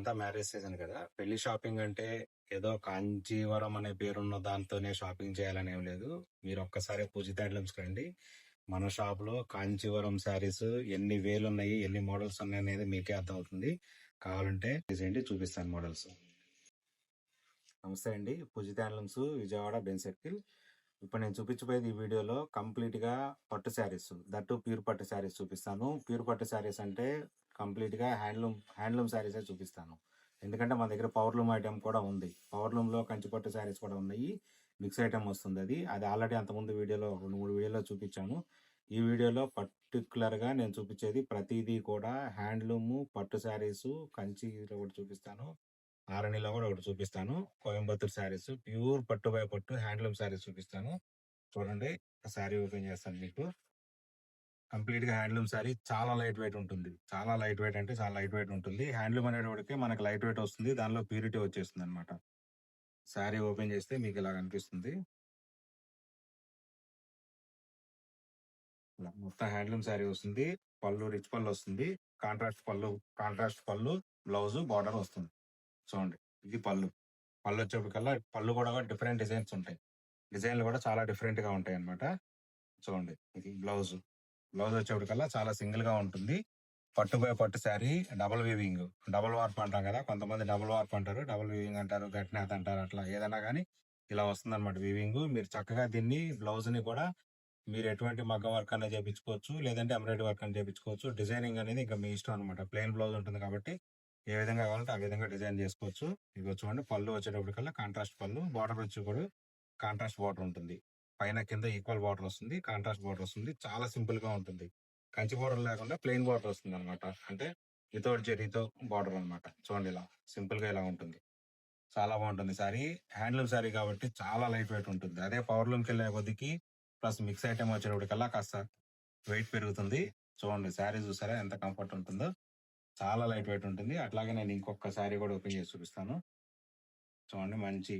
ఇప్పుడంతా marriage season కదా! పెళ్లి షాపింగ్ అంటే ఏదో కాంచీవరం అనే పేరున్న దాంతోనే షాపింగ్ చేయాలని ఏం లేదు. మీరొక్కసారి పూజిత హ్యాండ్లూమ్స్‌కి రండి. మన షాప్‌లో కాంచీవరం శారీస్ ఎన్ని వేలున్నాయి, ఎన్ని మోడల్స్ ఉన్నాయనేది మీకే అర్థమవుతుంది. కావాలంటే చేయండి చూపిస్తాను మోడల్స్. నమస్తే అండి. పూజిత హ్యాండ్లూమ్స్ విజయవాడ బెన్ సర్కిల్. ఇప్పుడు నేను చూపించబోయేది ఈ వీడియోలో కంప్లీట్‌గా పట్టు శారీస్. దట్టు ప్యూర్ పట్టు శారీస్ చూపిస్తాను. ప్యూర్ పట్టు శారీస్ అంటే కంప్లీట్‌గా హ్యాండ్లూమ్ శారీసే చూపిస్తాను. ఎందుకంటే మన దగ్గర పవర్లూమ్ ఐటెం కూడా ఉంది. పవర్లూమ్‌లో కంచి పట్టు శారీస్ కూడా ఉన్నాయి. మిక్స్ ఐటెం వస్తుంది. అది ఆల్రెడీ అంతకుముందు వీడియోలో 2, 3 వీడియోలో చూపించాను. ఈ వీడియోలో పర్టిక్యులర్‌గా నేను చూపించేది ప్రతిదీ కూడా హ్యాండ్లూమ్ పట్టు శారీసు, కంచిలో కూడా చూపిస్తాను. ఆరణిలో కూడా ఒకటి చూపిస్తాను. కోయంబత్తూర్ శారీస్ ప్యూర్ పట్టు బై పట్టు హ్యాండ్లూమ్ శారీస్ చూపిస్తాను. చూడండి, శారీ ఓపెన్ చేస్తాను మీకు. కంప్లీట్ గా హ్యాండ్లూమ్ శారీ చాలా లైట్ వెయిట్ ఉంటుంది. చాలా లైట్ వెయిట్ అంటే చాలా లైట్ వెయిట్ ఉంటుంది. హ్యాండ్లూమ్ అనేటప్పటికి మనకి లైట్ వెయిట్ వస్తుంది. దానిలో ప్యూరిటీ వచ్చేస్తుంది అనమాట. శారీ ఓపెన్ చేస్తే మీకు ఇలా కనిపిస్తుంది. ఇలా మొత్తం హ్యాండ్లూమ్ శారీ వస్తుంది. పళ్ళు రిచ్ పళ్ళు వస్తుంది. కాంట్రాస్ట్ పళ్ళు, బ్లౌజ్, బార్డర్ వస్తుంది. చూడండి, ఇది పళ్ళు. పళ్ళు వచ్చేప్పటికల్లా పళ్ళు కూడా డిఫరెంట్ డిజైన్స్ ఉంటాయి. డిజైన్లు కూడా చాలా డిఫరెంట్ గా ఉంటాయి అన్నమాట. చూడండి, ఇది బ్లౌజ్. బ్లౌజ్ వచ్చేప్పటికల్లా చాలా సింగిల్ గా ఉంటుంది. పట్టు బై పట్టు sari, double weaving. Double warp అంటాం కదా, కొంతమంది డబుల్ వార్ప్ అంటారు, డబుల్ వీవింగ్ అంటారు, గట్నాథ్ అంటారు. అట్లా ఏదైనా కానీ ఇలా వస్తుంది అనమాట వీవింగ్. మీరు చక్కగా దీన్ని బ్లౌజ్ ని కూడా మీరు ఎటువంటి మగ్గం వర్క్ అనేది చేయించుకోవచ్చు, లేదంటే ఎంబ్రాయిడరీ వర్క్ అని చేయించుకోవచ్చు. డిజైనింగ్ అనేది ఇంకా మీ ఇష్టం అనమాట. ప్లెయిన్ బ్లౌజ్ ఉంటుంది కాబట్టి ఏ విధంగా కావాలంటే ఆ విధంగా డిజైన్ చేసుకోవచ్చు. ఇవి చూడండి, పళ్ళు వచ్చేటప్పటికల్లా కాంట్రాస్ట్ పళ్ళు, బార్డర్ వచ్చి కూడా కాంట్రాస్ట్ బార్డర్ ఉంటుంది. పైన కింద ఈక్వల్ బార్డర్ వస్తుంది, కాంట్రాస్ట్ బార్డర్ వస్తుంది. చాలా సింపుల్ గా ఉంటుంది. కంచి బార్డర్ లేకుండా ప్లెయిన్ బార్డర్ వస్తుంది అనమాట. అంటే వితౌట్ జెరీతో బార్డర్ అనమాట. చూడండి, ఇలా సింపుల్ గా ఇలా ఉంటుంది. చాలా బాగుంటుంది శారీ. హ్యాండ్లూమ్ శారీ కాబట్టి చాలా లైట్ వెయిట్ ఉంటుంది. అదే పవర్లూమ్కి వెళ్ళే కొద్దికి ప్లస్ మిక్స్ ఐటమ్ వచ్చేటప్పటికల్లా కాస్త వెయిట్ పెరుగుతుంది. చూడండి, శారీ చూసారా ఎంత కంఫర్ట్ ఉంటుందో. చాలా లైట్ వెయిట్ ఉంటుంది. అట్లాగే నేను ఇంకొక శారీ కూడా ఓపెన్ చేసి చూపిస్తాను. చూడండి, మంచి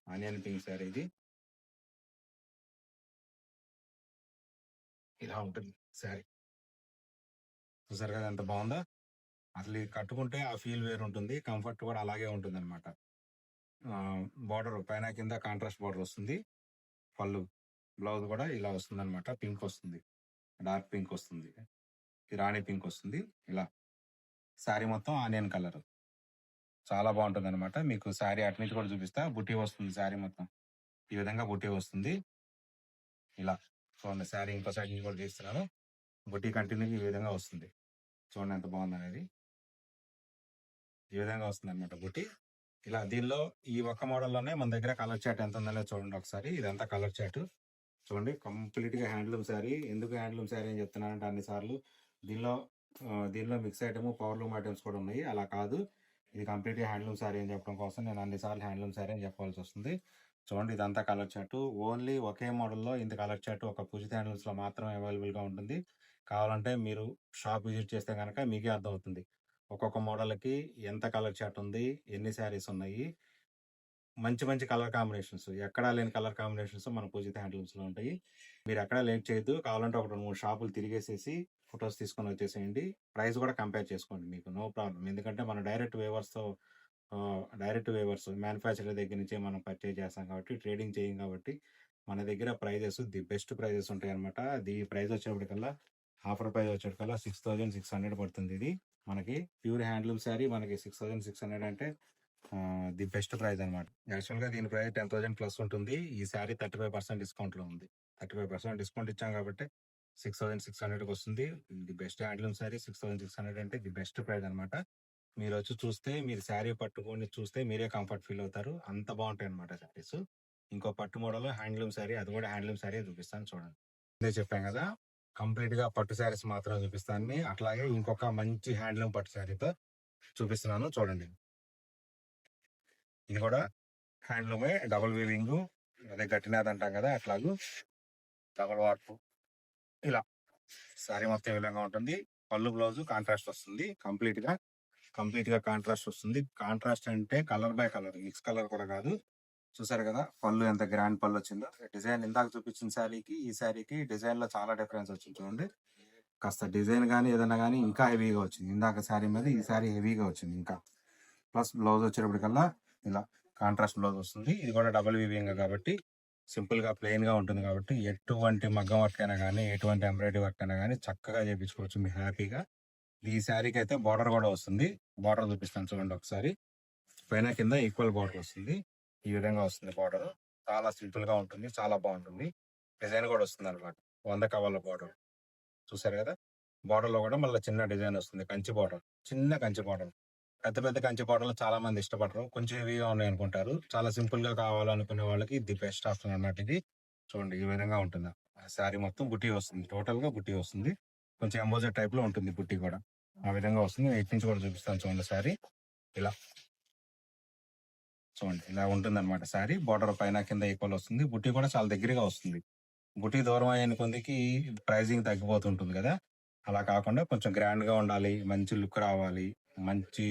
ఆనియన్ పింక్ శారీ ఇది. ఇలా ఉంటుంది శారీ. చూసారు కదా ఎంత బాగుందో. అసలు ఇది కట్టుకుంటే ఆ ఫీల్ వేరు ఉంటుంది. కంఫర్ట్ కూడా అలాగే ఉంటుంది అనమాట. బార్డర్ పైన కింద కాంట్రాస్ట్ బార్డర్ వస్తుంది. పళ్ళు, బ్లౌజ్ కూడా ఇలా వస్తుంది అనమాట. పింక్ వస్తుంది, డార్క్ పింక్ వస్తుంది, రాణి పింక్ వస్తుంది. ఇలా శారీ మొత్తం ఆనియన్ కలర్. చాలా బాగుంటుంది అనమాట. మీకు శారీ అటు నుంచి కూడా చూపిస్తా. బుట్టి వస్తుంది శారీ మొత్తం. ఈ విధంగా బుట్టి వస్తుంది. ఇలా చూడండి, శారీ ఇంకో సైడ్ నుంచి కూడా చేస్తున్నాను. బుట్టి కంటిన్యూ ఈ విధంగా వస్తుంది. చూడండి ఎంత బాగుంది అనేది. ఈ విధంగా వస్తుంది అనమాట బుట్టి. ఇలా దీనిలో ఈ ఒక్క మోడల్లోనే మన దగ్గర కలర్ చాట్ ఎంత ఉందో చూడండి ఒకసారి. ఇదంతా కలర్ చాట్. చూడండి, కంప్లీట్ గా హ్యాండ్లూమ్ శారీ. ఎందుకు హ్యాండ్లూమ్ శారీ అని చెప్తున్నానంటే అన్ని సార్లు దీనిలో మిక్స్ ఐటమ్, పవర్లూమ్ ఐటమ్స్ కూడా ఉన్నాయి. అలా కాదు, ఇది కంప్లీట్ గా హ్యాండ్లూమ్ శారీ అని చెప్పడం కోసం నేను అన్ని సార్లు హ్యాండ్లూమ్ శారీ అని చెప్పాల్సి వస్తుంది. చూడండి, ఇదంతా కలర్ చాట్. ఓన్లీ ఒకే మోడల్లో ఇంత కలర్ చాట్ ఒక పూజిత హ్యాండ్లూమ్స్ లో మాత్రం అవైలబుల్ గా ఉంటుంది. కావాలంటే మీరు షాప్ విజిట్ చేస్తే కనుక మీకే అర్థమవుతుంది. ఒక్కొక్క మోడల్కి ఎంత కలర్ చాట్ ఉంది, ఎన్ని శారీస్ ఉన్నాయి. మంచి మంచి కలర్ కాంబినేషన్స్, ఎక్కడా లేని కలర్ కాంబినేషన్స్ మన పూజిత హ్యాండ్లూమ్స్ లో ఉంటాయి. మీరు ఎక్కడా లేట్ చేయొద్దు. కావాలంటే ఒక 2, 3 షాపులు తిరిగేసేసి ఫొటోస్ తీసుకొని వచ్చేసేయండి. ప్రైస్ కూడా కంపేర్ చేసుకోండి, మీకు నో ప్రాబ్లం. ఎందుకంటే మన డైరెక్ట్ వేవర్స్ మ్యానుఫ్యాక్చరర్ దగ్గర నుంచే మనం పర్చేజ్ చేస్తాం కాబట్టి, ట్రేడింగ్ చేయం కాబట్టి మన దగ్గర ప్రైజెస్ ది బెస్ట్ ప్రైజెస్ ఉంటాయి అనమాట. ది ప్రైస్ వచ్చేప్పటికల్లా ఆఫర్ ప్రైస్ వచ్చేటికల్లా 6600 పడుతుంది. ఇది మనకి ప్యూర్ హ్యాండ్లూమ్ శారీ మనకి 6600 అంటే ది బెస్ట్ ప్రైస్ అనమాట. యాక్చువల్ గా దీని ప్రైస్ 10,000 ప్లస్ ఉంటుంది. ఈ శారీ 35% డిస్కౌంట్ లో ఉంది. 35% డిస్కౌంట్ ఇచ్చాం కాబట్టి 6600 వస్తుంది. ది బెస్ట్ హ్యాండ్లూమ్ శారీ 6600 అంటే ది బెస్ట్ ప్రైస్ అనమాట. మీరు వచ్చి చూస్తే, మీరు శారీ పట్టుకొని చూస్తే మీరే కంఫర్ట్ ఫీల్ అవుతారు. అంత బాగుంటాయి అనమాట శారీస్. ఇంకో పట్టు మోడల్ హ్యాండ్లూమ్ శారీ, అది కూడా హ్యాండ్లూమ్ శారీ చూపిస్తాను చూడండి. ఇదే చెప్పాం కదా, కంప్లీట్ గా పట్టు శారీస్ మాత్రం చూపిస్తాను. అట్లాగే ఇంకొక మంచి హ్యాండ్లూమ్ పట్టు శారీతో చూపిస్తున్నాను చూడండి. ఇది కూడా హ్యాండ్లూమే, డబుల్ వీవింగ్. అదే గట్టినాథ్ అంటాం కదా, అట్లాగూ డబుల్ వార్పు. ఇలా శారీ మొత్తం ఈ విధంగా ఉంటుంది. పళ్ళు, బ్లౌజ్ కాంట్రాస్ట్ వస్తుంది. కంప్లీట్ గా కాంట్రాస్ట్ వస్తుంది. కాంట్రాస్ట్ అంటే colour by colour, mix colour కూడా కాదు. చూసారు కదా పళ్ళు ఎంత గ్రాండ్ పళ్ళు వచ్చిందో. డిజైన్ ఇందాక చూపించిన శారీకి ఈ శారీకి డిజైన్ లో చాలా డిఫరెన్స్ వచ్చింది చూడండి. కాస్త డిజైన్ గానీ, ఏదన్నా గానీ ఇంకా హెవీగా వచ్చింది. ఇందాక శారీ మీద ఈ శారీ హెవీగా వచ్చింది ఇంకా. ప్లస్ బ్లౌజ్ వచ్చేటప్పటికల్లా ఇలా కాంట్రాస్ట్ బ్లౌజ్ వస్తుంది. ఇది కూడా డబుల్ వీవింగ్ కాబట్టి సింపుల్‌గా ప్లెయిన్‌గా ఉంటుంది కాబట్టి ఎటువంటి మగ్గం వర్క్ అయినా గానీ, ఎటువంటి ఎంబ్రాయిడరీ వర్క్ అయినా గానీ చక్కగా చేపించుకోవచ్చు మీరు హ్యాపీగా. ఈ శారీకైతే బార్డర్ కూడా వస్తుంది. బార్డర్ చూపిస్తాను చూడండి ఒకసారి. పైన కింద ఈక్వల్ బార్డర్ వస్తుంది. ఈ విధంగా వస్తుంది బార్డర్. చాలా సింపుల్‌గా ఉంటుంది. చాలా బాగుంటుంది. డిజైన్ కూడా వస్తుందన్నమాట. 100 కవర్ల బార్డర్. చూసారు కదా! బార్డర్‌లో కూడా మళ్ళీ చిన్న డిజైన్ వస్తుంది. కంచి బార్డర్. చిన్న కంచి బార్డర్. పెద్ద పెద్ద కంచి బార్డర్‌లు చాలా మంది ఇష్టపడరు. కొంచెం హెవీగా ఉన్నాయనుకుంటారు. చాలా సింపుల్‌గా కావాలనుకునే వాళ్ళకి ది బెస్ట్ ఆప్షన్ అన్నమాట ఇది. చూడండి ఈ విధంగా ఉంటుంది. శారీ మొత్తం బుటీ వస్తుంది. టోటల్‌గా బుటీ వస్తుంది. కొంచెం ఎంబోజర్ టైప్‌లో ఉంటుంది బుట్టి కూడా. ఆ విధంగా వస్తుంది. ఇటు నుంచి కూడా చూపిస్తాను చూడండి శారీ. ఇలా చూడండి ఇలా ఉంటుందన్నమాట శారీ. బార్డర్ పైన కింద ఈక్వల్ వస్తుంది. బుట్టి కూడా చాలా దగ్గరగా వస్తుంది. బుట్టి దూరం అయిన కొందికి ప్రైజింగ్ తగ్గిపోతుంటుంది కదా! అలా కాకుండా కొంచెం గ్రాండ్‌గా ఉండాలి. మంచి లుక్ రావాలి. మంచి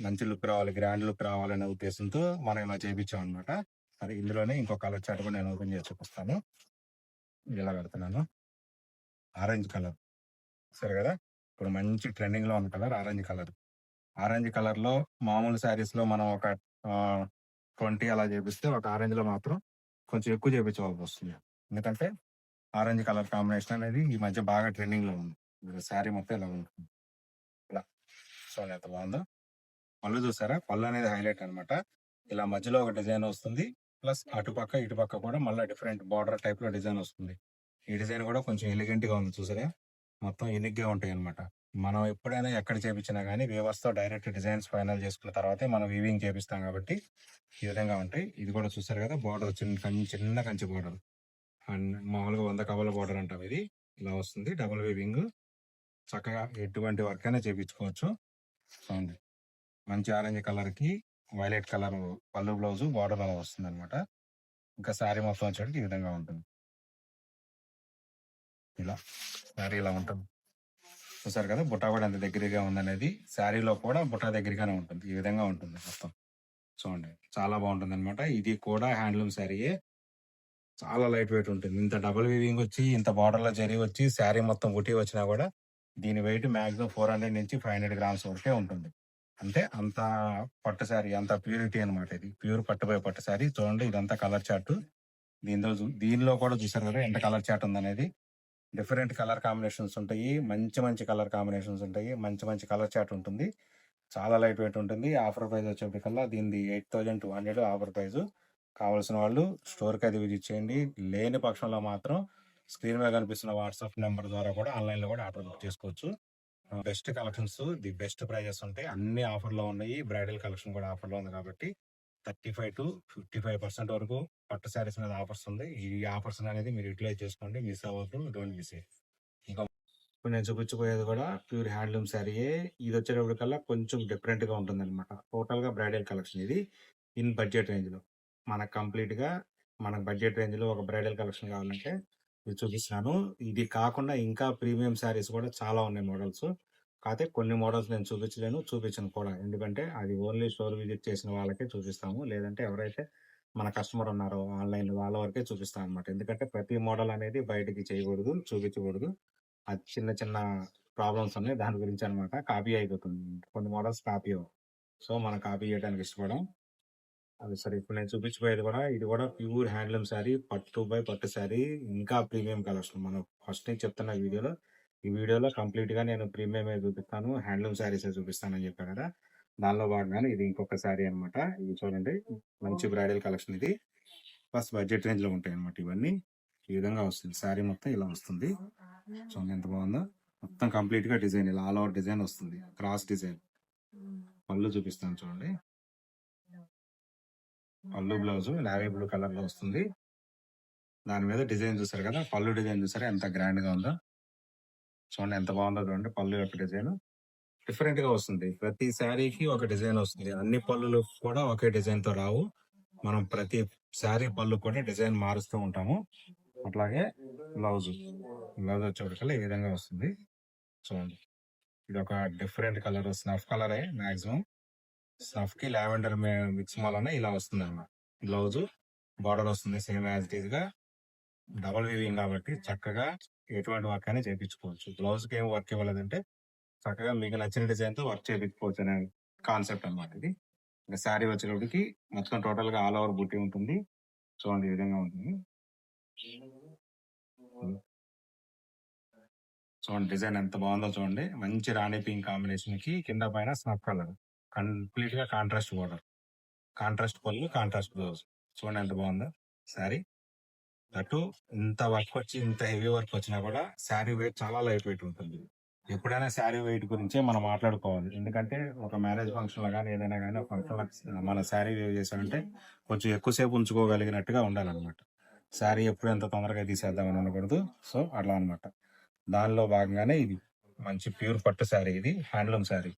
మంచి లుక్ రావాలి. గ్రాండ్ లుక్ రావాలనే ఉద్దేశంతో మనం ఇలా చేపించామన్నమాట. మరి ఇందులోనే ఇంకో కలర్ చార్ట్ కూడా నేను ఓపెన్ చేసి చూపిస్తాను. ఇలా పెడుతున్నాను. Orange colour. సరే కదా! ఇప్పుడు మంచి ట్రెండింగ్‌లో ఉన్న కలర్ ఆరెంజ్ కలర్. ఆరెంజ్ కలర్‌లో మామూలు శారీస్‌లో మనం ఒక 20 అలా చేపిస్తే ఒక ఆరెంజ్‌లో మాత్రం కొంచెం ఎక్కువ చేపించవలసొస్తుంది. ఎందుకంటే ఆరెంజ్ కలర్ కాంబినేషన్ అనేది ఈ మధ్య బాగా ట్రెండింగ్‌లో ఉంది. శారీ మొత్తం ఇలా ఉంటుంది. ఇలా చూడండి ఎంత బాగుందో. పళ్ళు చూసారా? పళ్ళు అనేది హైలైట్ అన్నమాట. ఇలా మధ్యలో ఒక డిజైన్ వస్తుంది. ప్లస్ అటుపక్క, ఇటుపక్క కూడా మళ్ళా డిఫరెంట్ బార్డర్ టైప్‌లో డిజైన్ వస్తుంది. ఈ డిజైన్ కూడా కొంచెం ఎలిగెంట్‌గా ఉంది చూసారా? మొత్తం యూనిక్‌గా ఉంటాయన్నమాట. మనం ఎప్పుడైనా ఎక్కడ చేపించినా గానీ వీవర్స్‌తో డైరెక్ట్ డిజైన్స్ ఫైనల్ చేసుకున్న తర్వాతే మనం వీవింగ్ చేపిస్తాం కాబట్టి ఈ విధంగా ఉంటాయి. ఇది కూడా చూసారు కదా! బార్డర్ చిన్న కంచి బార్డర్. అండ్ మామూలుగా 100 కవర్ల బార్డర్ అంటాం ఇది. ఇలా వస్తుంది. Double weaving. చక్కగా ఎటువంటి వర్క్ అయినా చేపించుకోవచ్చు. చూడండి. మంచి ఆరెంజ్ కలర్‌కి వైలెట్ కలర్ పళ్ళు బ్లౌజు బార్డర్ అలా వస్తుందన్నమాట. ఇంకా శారీ మొత్తం వచ్చేటికి ఈ విధంగా ఉంటుంది. ఇలా శారీ ఇలా ఉంటుంది. చూసారు కదా! బుట్ట కూడా ఎంత దగ్గరగా ఉందనేది. శారీలో కూడా బుట్ట దగ్గరగానే ఉంటుంది. ఈ విధంగా ఉంటుంది మొత్తం. చూడండి. చాలా బాగుంటుందన్నమాట. ఇది కూడా హ్యాండ్లూమ్ శారీయే. చాలా లైట్ వెయిట్ ఉంటుంది. ఇంత డబుల్ వీవింగ్ వచ్చి, ఇంత బార్డర్‌లో జరీ వచ్చి, శారీ మొత్తం బుటీ వచ్చినా కూడా దీని వెయిట్ మాక్సిమం 400-500 గ్రామ్స్ వరకే ఉంటుంది. అంటే అంత పట్టు శారీ, అంత ప్యూరిటీ అన్నమాట ఇది. ప్యూర్ పట్టుబోయే పట్టు శారీ. చూడండి ఇదంతా కలర్ చార్ట్. దీనిలో కూడా చూసారు కదా ఎంత కలర్ చార్ట్ ఉందనేది. డిఫరెంట్ కలర్ కాంబినేషన్స్ ఉంటాయి. మంచి మంచి కలర్ కాంబినేషన్స్ ఉంటాయి. మంచి మంచి కలర్ చార్ట్ ఉంటుంది. చాలా లైట్ వెయిట్ ఉంటుంది. ఆఫర్ ప్రైస్ వచ్చేప్పటికల్లా దీనిది 8,200 ఆఫర్ ప్రైస్. కావాల్సిన వాళ్ళు స్టోర్‌కి అది విజిట్ చేయండి. లేని పక్షంలో మాత్రం స్క్రీన్ మీద కనిపిస్తున్న వాట్సాప్ నెంబర్ ద్వారా కూడా ఆన్‌లైన్‌లో కూడా ఆర్డర్ బుక్ చేసుకోవచ్చు. Best collections, the best prices ఉంటాయి. అన్ని ఆఫర్‌లో ఉన్నాయి. బ్రైడల్ కలెక్షన్ కూడా ఆఫర్‌లో ఉంది కాబట్టి 35-55% వరకు పట్టు శారీస్ మీద ఆఫర్స్ ఉంది. ఈ ఆఫర్స్ అనేది మీరు యుటిలైజ్ చేసుకోండి. మిస్ అవ్వద్దు. Don't miss it. ఇంకా ఇప్పుడు నేను చూపించబోయేది కూడా ప్యూర్ హ్యాండ్లూమ్ శారీయే. ఇది వచ్చేటప్పటికల్లా కొంచెం డిఫరెంట్‌గా ఉంటుందన్నమాట. టోటల్‌గా బ్రైడల్ కలెక్షన్ ఇది. ఇన్ బడ్జెట్ రేంజ్‌లో. మనకు కంప్లీట్‌గా మనకు బడ్జెట్ రేంజ్‌లో ఒక బ్రైడల్ కలెక్షన్ కావాలంటే ఇది చూపిస్తున్నాను. ఇది కాకుండా ఇంకా ప్రీమియం శారీస్ కూడా చాలా ఉన్నాయి మోడల్స్. కాకపోతే కొన్ని మోడల్స్ నేను చూపించలేను. చూపించను కూడా. ఎందుకంటే అది ఓన్లీ స్టోర్ విజిట్ చేసిన వాళ్ళకే చూపిస్తాము. లేదంటే ఎవరైతే మన కస్టమర్ ఉన్నారో ఆన్‌లైన్‌లో వాళ్ళ వరకే చూపిస్తామన్నమాట. ఎందుకంటే ప్రతి మోడల్ అనేది బయటికి చేయకూడదు. చూపించకూడదు. అది చిన్న చిన్న ప్రాబ్లమ్స్ ఉన్నాయి. దాని గురించి అన్నమాట. కాపీ అయిపోతుంది. కొన్ని మోడల్స్ కాపీ అవ్వవు. సో, మనం కాపీ చేయడానికి ఇష్టపడం. అది సరే ఇప్పుడు నేను చూపించబోయేది కూడా ఇది కూడా ప్యూర్ హ్యాండ్లూమ్ శారీ. పట్టు బై పట్టు శారీ. ఇంకా ప్రీమియం కలెక్షన్. మనం ఫస్ట్ నుంచి చెప్తున్న వీడియోలో, ఈ వీడియోలో కంప్లీట్‌గా నేను ప్రీమియమే చూపిస్తాను. హ్యాండ్లూమ్ శారీసే చూపిస్తానని చెప్పా కదా! దానిలో భాగంగానే ఇది ఇంకొక శారీ అన్నమాట. ఇది చూడండి. మంచి బ్రైడల్ కలెక్షన్ ఇది. ప్లస్ బడ్జెట్ రేంజ్‌లో ఉంటాయన్నమాట ఇవన్నీ. ఈ విధంగా వస్తుంది. శారీ మొత్తం ఇలా వస్తుంది. చూడండి ఎంత బాగుందో. మొత్తం కంప్లీట్‌గా డిజైన్ ఇలా ఆల్ ఓవర్ డిజైన్ వస్తుంది. Cross design. పళ్ళు చూపిస్తాను చూడండి. పళ్ళు బ్లౌజ్ నేవీ బ్లూ కలర్‌లో వస్తుంది. దాని మీద డిజైన్ చూసారు కదా! పళ్ళు డిజైన్ చూసారా ఎంత గ్రాండ్‌గా ఉందో. చూడండి ఎంత బాగుందో చూడండి పళ్ళు యొక్క డిజైన్. డిఫరెంట్‌గా వస్తుంది. ప్రతి శారీకి ఒక డిజైన్ వస్తుంది. అన్ని పళ్ళులు కూడా ఒకే డిజైన్‌తో రావు. మనం ప్రతి శారీ పళ్ళు కూడా డిజైన్ మారుస్తూ ఉంటాము. అట్లాగే బ్లౌజ్. బ్లౌజ్ వచ్చేప్పటికల్లా ఈ విధంగా వస్తుంది. చూడండి. ఇదొక డిఫరెంట్ కలర్ స్నఫ్ కలరే మాక్సిమం. స్నఫ్‌కి లావెండర్ మిక్స్ వలన ఇలా వస్తుందన్నమాట. బ్లౌజు, బార్డర్ వస్తుంది సేమ్ యాజ్ ఇట్ ఈస్‌గా. డబుల్ వీవింగ్ కాబట్టి చక్కగా ఎటువంటి వర్క్ అయినా చేపించుకోవచ్చు. బ్లౌజ్‌కి ఏం వర్క్ ఇవ్వలేదంటే చక్కగా మీకు నచ్చిన డిజైన్‌తో వర్క్ చేపించుకోవచ్చు అనే కాన్సెప్ట్ అన్నమాట ఇది. ఇంక శారీ వచ్చేటప్పటికి మొత్తం టోటల్‌గా ఆల్ ఓవర్ బుట్టి ఉంటుంది. చూడండి ఈ విధంగా ఉంటుంది. హ్మ్. చూడండి డిజైన్ ఎంత బాగుందో చూడండి. మంచి రాణి పింక్ కాంబినేషన్‌కి కింద పైన స్నఫ్ కలర్. కంప్లీట్‌గా కాంట్రాస్ట్ బోర్డర్. కాంట్రాస్ట్ పళ్ళు, కాంట్రాస్ట్ బ్లౌజ్. చూడండి ఎంత బాగుందో శారీ. దట్టు ఇంత వర్క్ వచ్చి ఇంత హెవీ వర్క్ వచ్చినా కూడా శారీ వెయిట్ చాలా లైట్ వెయిట్ ఉంటుంది. ఎప్పుడైనా శారీ వెయిట్ గురించే మనం మాట్లాడుకోవాలి. ఎందుకంటే ఒక మ్యారేజ్ ఫంక్షన్‌లో గాని, ఏదైనా గాని ఒక ఫంక్షన్‌లో మన శారీ వేర్ చేసామంటే కొంచెం ఎక్కువ సేపు ఉంచుకోగలిగినట్టుగా ఉండాలనమాట. శారీ ఎప్పుడు ఎంత తొందరగా తీసేద్దామని అనకూడదు. సో, అట్లా అనమాట. దానిలో భాగంగానే ఇది. మంచి ప్యూర్ పట్టు శారీ ఇది. హ్యాండ్లూమ్ శారీ.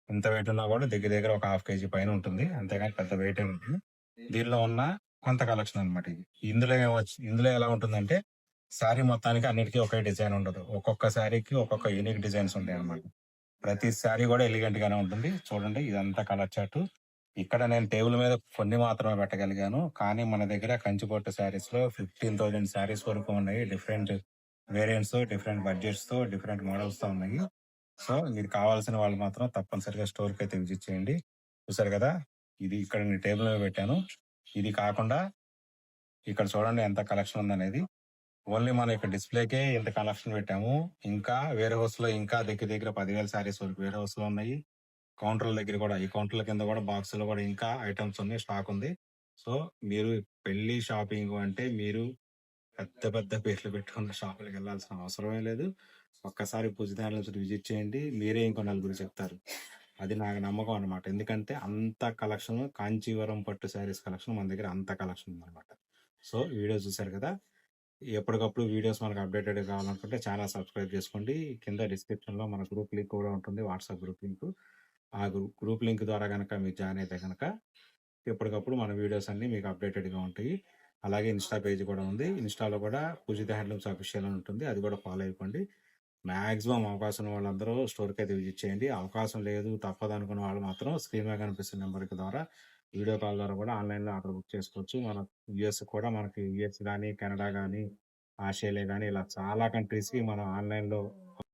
ఇంత వెయిట్ ఉన్నా కూడా దగ్గర దగ్గర ఒక హాఫ్ కేజీ పైన ఉంటుంది. అంతేగాని పెద్ద వెయిట్ ఏమి ఉంటుంది. దీనిలో ఉన్న కొంత కలెక్షన్ అనమాట ఇది. ఇందులో ఎలా ఉంటుందంటే శారీ మొత్తానికి అన్నిటికీ ఒకే డిజైన్ ఉండదు. ఒక్కొక్క శారీకి ఒక్కొక్క యూనిక్ డిజైన్స్ ఉంటాయి అన్నమాట. ప్రతి శారీ కూడా ఎలిగెంట్ గానే ఉంటుంది. చూడండి ఇదంతా కలర్ చార్ట్. ఇక్కడ నేను టేబుల్ మీద కొన్ని మాత్రమే పెట్టగలిగాను. కానీ మన దగ్గర కంచిపట్టు శారీస్ లో 15,000 శారీస్ వరకు ఉన్నాయి. డిఫరెంట్ వేరియంట్స్ తో, డిఫరెంట్ బడ్జెట్స్ తో, డిఫరెంట్ మోడల్స్ తో ఉన్నాయి. సో మీరు కావాల్సిన వాళ్ళు మాత్రం తప్పనిసరిగా స్టోర్ కి అయితే విజిట్ చేయండి. చూసారు కదా, ఇది ఇక్కడ నేను టేబుల్ మీద పెట్టాను. ఇది కాకుండా ఇక్కడ చూడండి ఎంత కలెక్షన్ ఉందనేది. ఓన్లీ మనం ఇక్కడ డిస్ప్లేకే ఇంత కలెక్షన్ పెట్టాము. ఇంకా వేరే హౌస్ లో ఇంకా దగ్గర దగ్గర 10,000 శారీస్ వరకు వేరే హౌస్ లో ఉన్నాయి. కౌంటర్ల దగ్గర కూడా, ఈ కౌంటర్ల కింద కూడా బాక్స్ లో కూడా ఇంకా ఐటమ్స్ ఉన్నాయి, స్టాక్ ఉంది. సో మీరు పెళ్లి షాపింగ్ అంటే మీరు పెద్ద పెద్ద పేర్లు పెట్టుకున్న షాపులకు వెళ్ళాల్సిన అవసరమే లేదు. ఒక్కసారి పూజితాల విజిట్ చేయండి, మీరే ఇంకో నలుగురు చెప్తారు. అది నాకు నమ్మకం అనమాట. ఎందుకంటే అంత కలెక్షన్, కాంచీవరం పట్టు శారీస్ కలెక్షన్ మన దగ్గర అంత కలెక్షన్ ఉందన్నమాట. సో వీడియో చూసారు కదా, ఎప్పటికప్పుడు వీడియోస్ మనకు అప్డేటెడ్ కావాలనుకుంటే ఛానల్ సబ్స్క్రైబ్ చేసుకోండి. కింద డిస్క్రిప్షన్ లో మన గ్రూప్ లింక్ కూడా ఉంటుంది, వాట్సాప్ గ్రూప్ లింక్. ఆ గ్రూప్ లింక్ ద్వారా కనుక మీరు జాయిన్ అయితే కనుక ఎప్పటికప్పుడు మన వీడియోస్ అన్ని మీకు అప్డేటెడ్ గా ఉంటాయి. అలాగే ఇన్స్టా పేజ్ కూడా ఉంది. ఇన్స్టాలో కూడా పూజిత హ్యాండ్లూమ్స్ అఫీషియల్ అని ఉంటుంది, అది కూడా ఫాలో అయిపోండి. మాక్సిమం అవకాశం ఉన్న వాళ్ళందరూ స్టోర్కి అయితే విజిట్ చేయండి. అవకాశం లేదు తప్పదు అనుకున్న వాళ్ళు మాత్రం స్క్రీన్ మీద కనిపిస్తున్న నెంబర్ ద్వారా వీడియో కాల్ ద్వారా కూడా ఆన్లైన్లో ఆర్డర్ బుక్ చేసుకోవచ్చు. మన యుఎస్ కూడా, మనకి యుఎస్ కానీ, కెనడా కానీ, ఆస్ట్రేలియా కానీ, ఇలా చాలా కంట్రీస్కి మనం ఆన్లైన్లో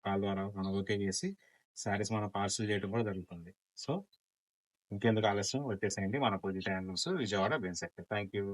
కాల్ ద్వారా మనం ఓకే చేసి శారీస్ మనం పార్సిల్ చేయడం కూడా జరుగుతుంది. సో ఇంకెందుకు ఆలస్యం, వచ్చేసేయండి మన పూజిత హ్యాండ్లూమ్స్, విజయవాడ బెన్సెక్టర్. Thank you.